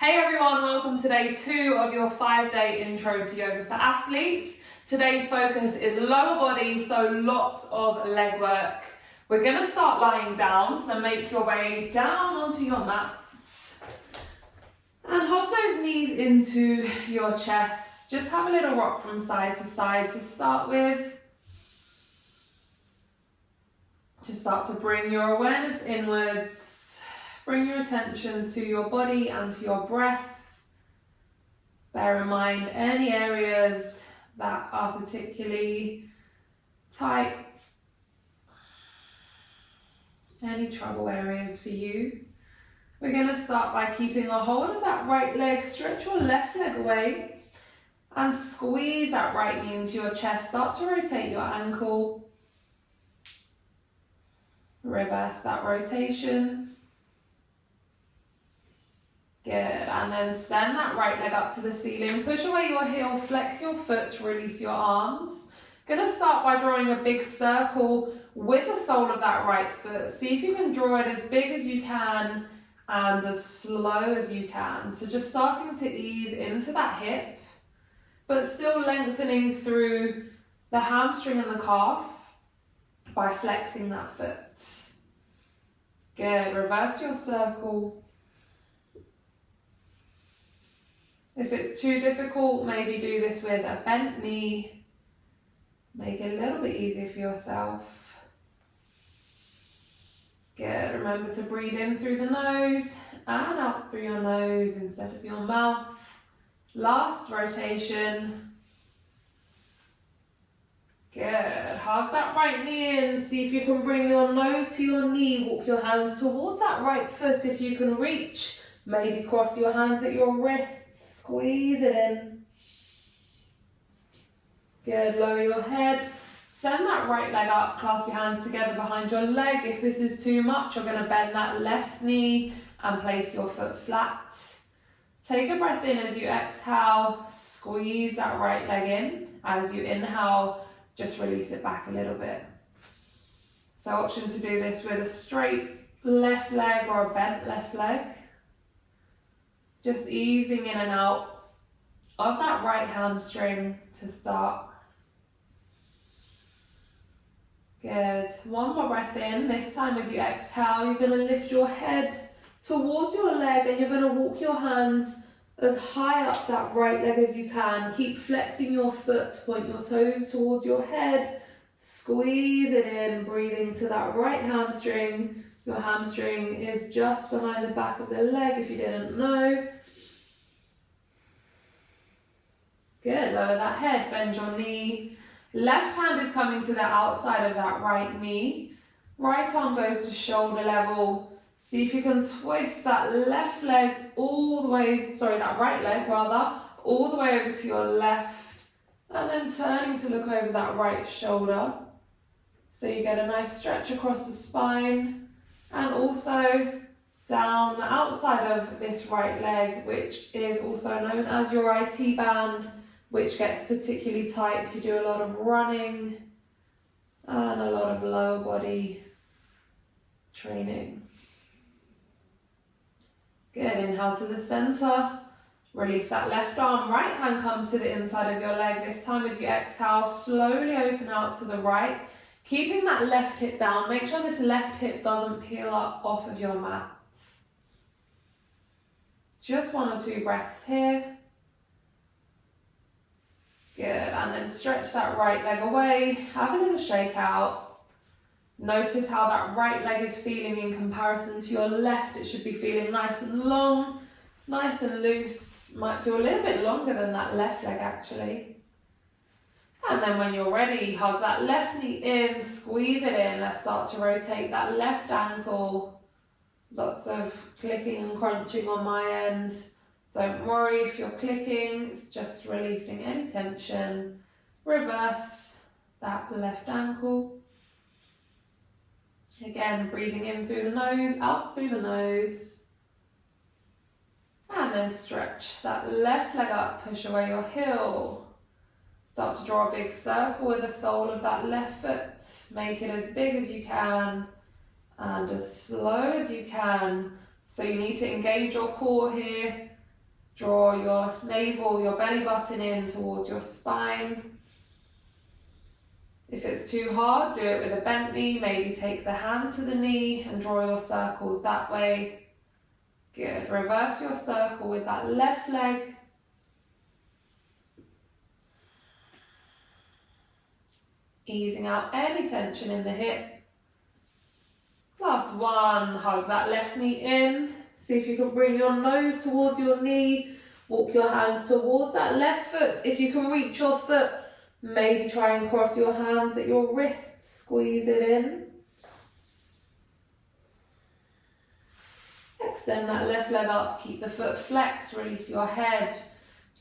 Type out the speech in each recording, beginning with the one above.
Hey everyone, welcome to day 2 of your 5-day intro to yoga for athletes. Today's focus is lower body, so lots of leg work. We're going to start lying down, so make your way down onto your mats. And hug those knees into your chest. Just have a little rock from side to side to start with. Just start to bring your awareness inwards. Bring your attention to your body and to your breath. Bear in mind any areas that are particularly tight, any trouble areas for you. We're going to start by keeping a hold of that right leg. Stretch your left leg away and squeeze that right knee into your chest. Start to rotate your ankle. Reverse that rotation. Good, and then send that right leg up to the ceiling. Push away your heel, flex your foot to release your arms. Gonna start by drawing a big circle with the sole of that right foot. See if you can draw it as big as you can and as slow as you can. So just starting to ease into that hip, but still lengthening through the hamstring and the calf by flexing that foot. Good, reverse your circle. If it's too difficult, maybe do this with a bent knee. Make it a little bit easier for yourself. Good, remember to breathe in through the nose and out through your nose instead of your mouth. Last rotation. Good, hug that right knee in. See if you can bring your nose to your knee. Walk your hands towards that right foot if you can reach. Maybe cross your hands at your wrists. Squeeze it in. Good, lower your head. Send that right leg up, clasp your hands together behind your leg. If this is too much, you're going to bend that left knee and place your foot flat. Take a breath in as you exhale. Squeeze that right leg in. As you inhale, just release it back a little bit. So option to do this with a straight left leg or a bent left leg. Just easing in and out of that right hamstring to start. Good. One more breath in. This time as you exhale, you're going to lift your head towards your leg and you're going to walk your hands as high up that right leg as you can. Keep flexing your foot, point your toes towards your head. Squeeze it in, breathe into that right hamstring. Your hamstring is just behind the back of the leg if you didn't know. Good, lower that head, bend your knee. Left hand is coming to the outside of that right knee. Right arm goes to shoulder level. See if you can twist that left leg all the way, that right leg rather, all the way over to your left. And then turning to look over that right shoulder. So you get a nice stretch across the spine. And also down the outside of this right leg, which is also known as your IT band, which gets particularly tight if you do a lot of running and a lot of lower body training. Good, inhale to the center. Release that left arm. Right hand comes to the inside of your leg. This time as you exhale, slowly open out to the right. Keeping that left hip down, make sure this left hip doesn't peel up off of your mat. Just 1 or 2 breaths here. Good, and then stretch that right leg away. Have a little shake out. Notice how that right leg is feeling in comparison to your left. It should be feeling nice and long, nice and loose. Might feel a little bit longer than that left leg actually. And then when you're ready, hug that left knee in, squeeze it in. Let's start to rotate that left ankle. Lots of clicking and crunching on my end. Don't worry if you're clicking, it's just releasing any tension. Reverse that left ankle. Again, breathing in through the nose, out through the nose. And then stretch that left leg up, push away your heel. Start to draw a big circle with the sole of that left foot. Make it as big as you can and as slow as you can. So you need to engage your core here. Draw your navel, your belly button in towards your spine. If it's too hard, do it with a bent knee. Maybe take the hand to the knee and draw your circles that way. Good. Reverse your circle with that left leg. Easing out any tension in the hip. Last one. Hug that left knee in. See if you can bring your nose towards your knee. Walk your hands towards that left foot. If you can reach your foot, maybe try and cross your hands at your wrists. Squeeze it in. Extend that left leg up. Keep the foot flexed. Release your head.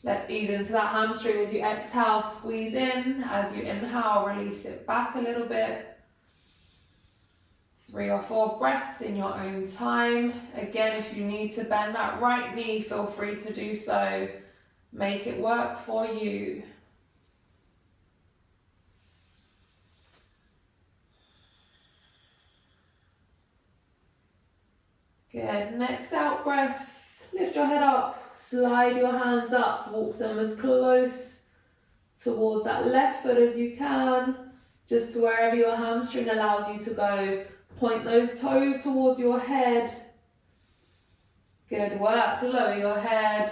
Let's ease into that hamstring as you exhale. Squeeze in. As you inhale, release it back a little bit. 3 or 4 breaths in your own time. Again, if you need to bend that right knee, feel free to do so. Make it work for you. Good. Next out breath. Lift your head up. Slide your hands up. Walk them as close towards that left foot as you can. Just to wherever your hamstring allows you to go. Point those toes towards your head. Good work. Lower your head.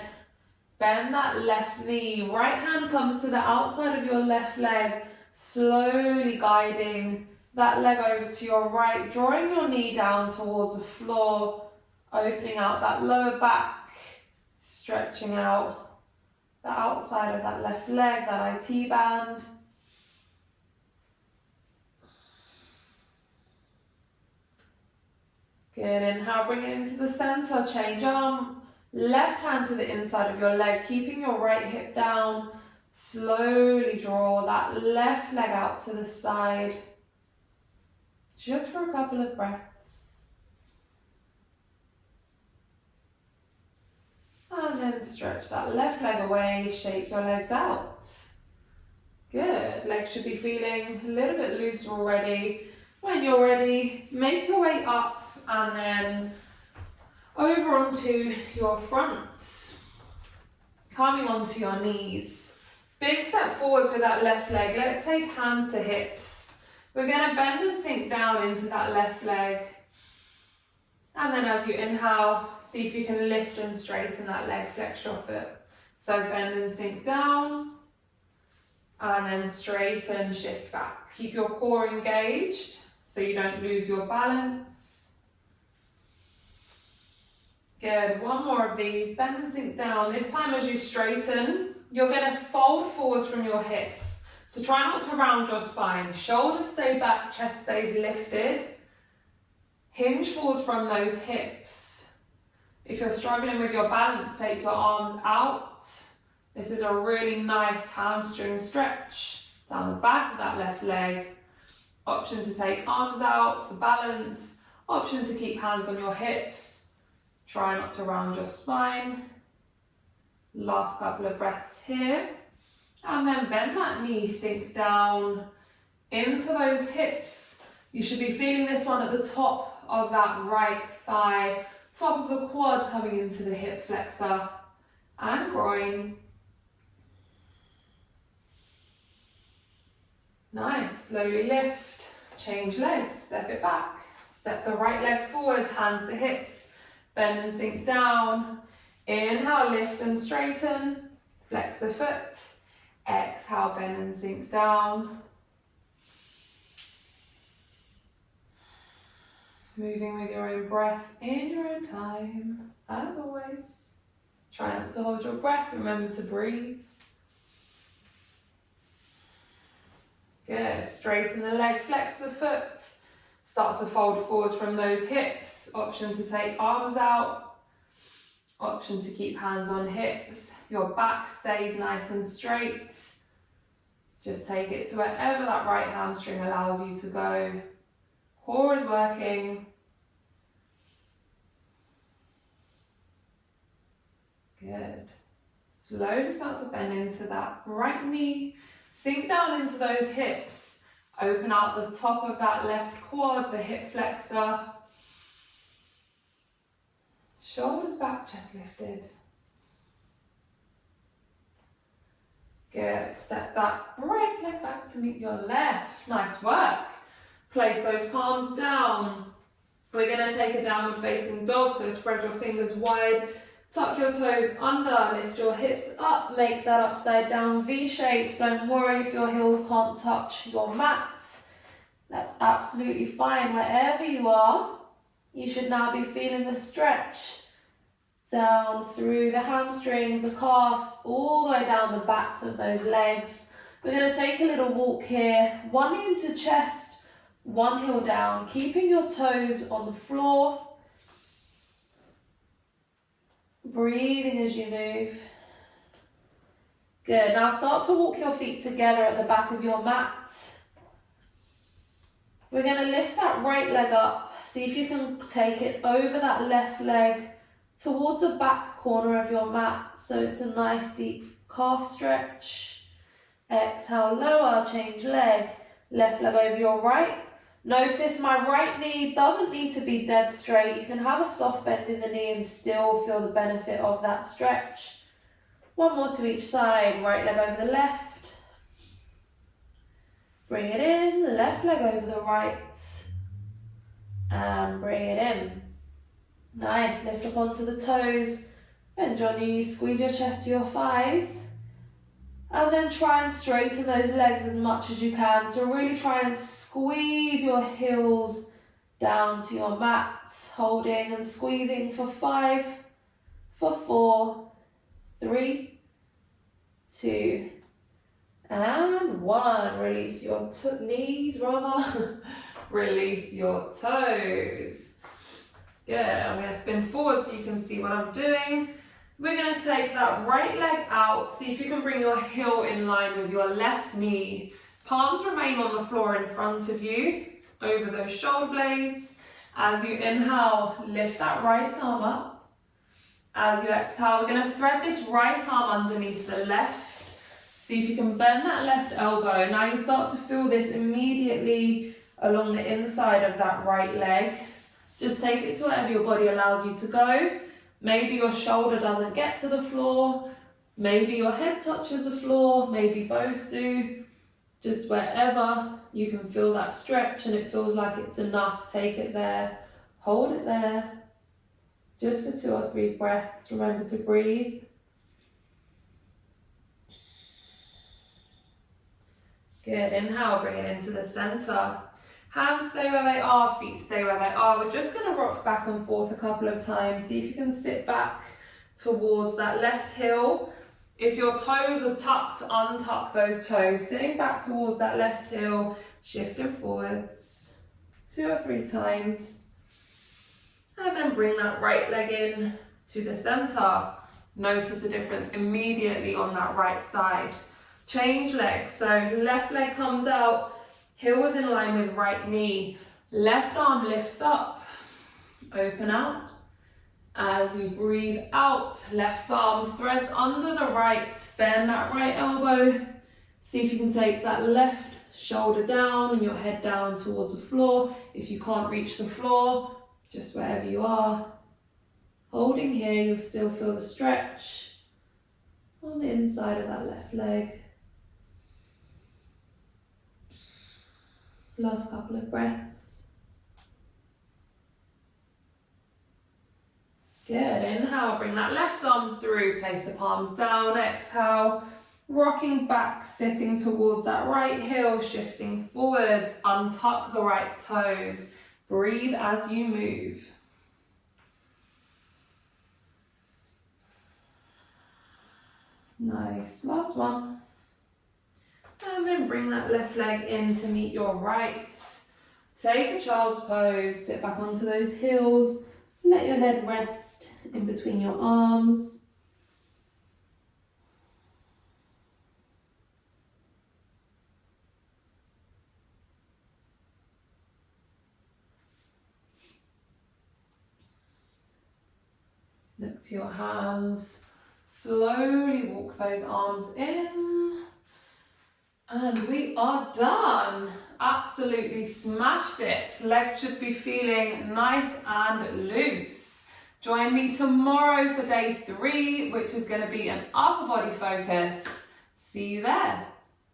Bend that left knee. Right hand comes to the outside of your left leg. Slowly guiding that leg over to your right. Drawing your knee down towards the floor. Opening out that lower back. Stretching out the outside of that left leg, that IT band. Good, inhale, bring it into the center, change arm, left hand to the inside of your leg, keeping your right hip down. Slowly draw that left leg out to the side, just for a couple of breaths. And then stretch that left leg away, shake your legs out. Good, legs should be feeling a little bit loose already. When you're ready, make your way up. And then over onto your front, coming onto your knees. Big step forward for that left leg. Let's take hands to hips. We're going to bend and sink down into that left leg. And then as you inhale, see if you can lift and straighten that leg, flex your foot. So bend and sink down. And then straighten, shift back. Keep your core engaged so you don't lose your balance. Good, one more of these, bend and sink down. This time as you straighten, you're going to fold forwards from your hips. So try not to round your spine. Shoulders stay back, chest stays lifted. Hinge forwards from those hips. If you're struggling with your balance, take your arms out. This is a really nice hamstring stretch down the back of that left leg. Option to take arms out for balance. Option to keep hands on your hips. Try not to round your spine. Last couple of breaths here. And then bend that knee, sink down into those hips. You should be feeling this one at the top of that right thigh, top of the quad coming into the hip flexor and groin. Nice, slowly lift, change legs, step it back. Step the right leg forwards, hands to hips. Bend and sink down. Inhale, lift and straighten. Flex the foot. Exhale, bend and sink down. Moving with your own breath in your own time. As always, try not to hold your breath. Remember to breathe. Good. Straighten the leg, flex the foot. Start to fold forwards from those hips. Option to take arms out. Option to keep hands on hips. Your back stays nice and straight. Just take it to wherever that right hamstring allows you to go. Core is working. Good. Slowly start to bend into that right knee. Sink down into those hips. Open out the top of that left quad, the hip flexor. Shoulders back, chest lifted. step that right leg back to meet your left. Nice work. Place those palms down. We're going to take a downward facing dog, so spread your fingers wide, tuck your toes under, lift your hips up, make that upside down V shape. Don't worry if your heels can't touch your mat. That's absolutely fine. Wherever you are, you should now be feeling the stretch down through the hamstrings, the calves, all the way down the backs of those legs. We're going to take a little walk here, one knee into chest, one heel down, keeping your toes on the floor. Breathing as you move. Good. Now start to walk your feet together at the back of your mat. We're going to lift that right leg up. See if you can take it over that left leg towards the back corner of your mat, so it's a nice deep calf stretch. Exhale, lower, change leg. Left leg over your right. Notice my right knee doesn't need to be dead straight. You can have a soft bend in the knee and still feel the benefit of that stretch. One more to each side. Right leg over the left. Bring it in. Left leg over the right. And bring it in. Nice, lift up onto the toes, bend your knees, squeeze your chest to your thighs, and then try and straighten those legs as much as you can. So really try and squeeze your heels down to your mat, holding and squeezing for 5, for 4, 3, 2, and 1. Release your knees, release your toes. Good, I'm going to spin forward so you can see what I'm doing. We're going to take that right leg out. See if you can bring your heel in line with your left knee. Palms remain on the floor in front of you, over those shoulder blades. As you inhale, lift that right arm up. As you exhale, we're going to thread this right arm underneath the left. See if you can bend that left elbow. Now you start to feel this immediately along the inside of that right leg. Just take it to wherever your body allows you to go. Maybe your shoulder doesn't get to the floor. Maybe your head touches the floor. Maybe both do. Just wherever you can feel that stretch and it feels like it's enough, take it there. Hold it there. Just for 2 or 3 breaths. Remember to breathe. Good. Inhale, bring it into the center. Hands stay where they are, feet stay where they are. We're just going to rock back and forth a couple of times. See if you can sit back towards that left heel. If your toes are tucked, untuck those toes. Sitting back towards that left heel, shifting forwards 2 or 3 times. And then bring that right leg in to the center. Notice the difference immediately on that right side. Change legs. So left leg comes out. Heel is in line with right knee. Left arm lifts up. Open out. As you breathe out, left arm threads under the right. Bend that right elbow. See if you can take that left shoulder down and your head down towards the floor. If you can't reach the floor, just wherever you are. Holding here, you'll still feel the stretch on the inside of that left leg. Last couple of breaths. Good. Inhale, bring that left arm through, place the palms down. Exhale, rocking back, sitting towards that right heel, shifting forwards. Untuck the right toes. Breathe as you move. Nice. Last one. And then bring that left leg in to meet your right. Take a child's pose, sit back onto those heels. Let your head rest in between your arms. Look to your hands. Slowly walk those arms in. And we are done. Absolutely smashed it. Legs should be feeling nice and loose. Join me tomorrow for day 3, which is going to be an upper body focus. See you there.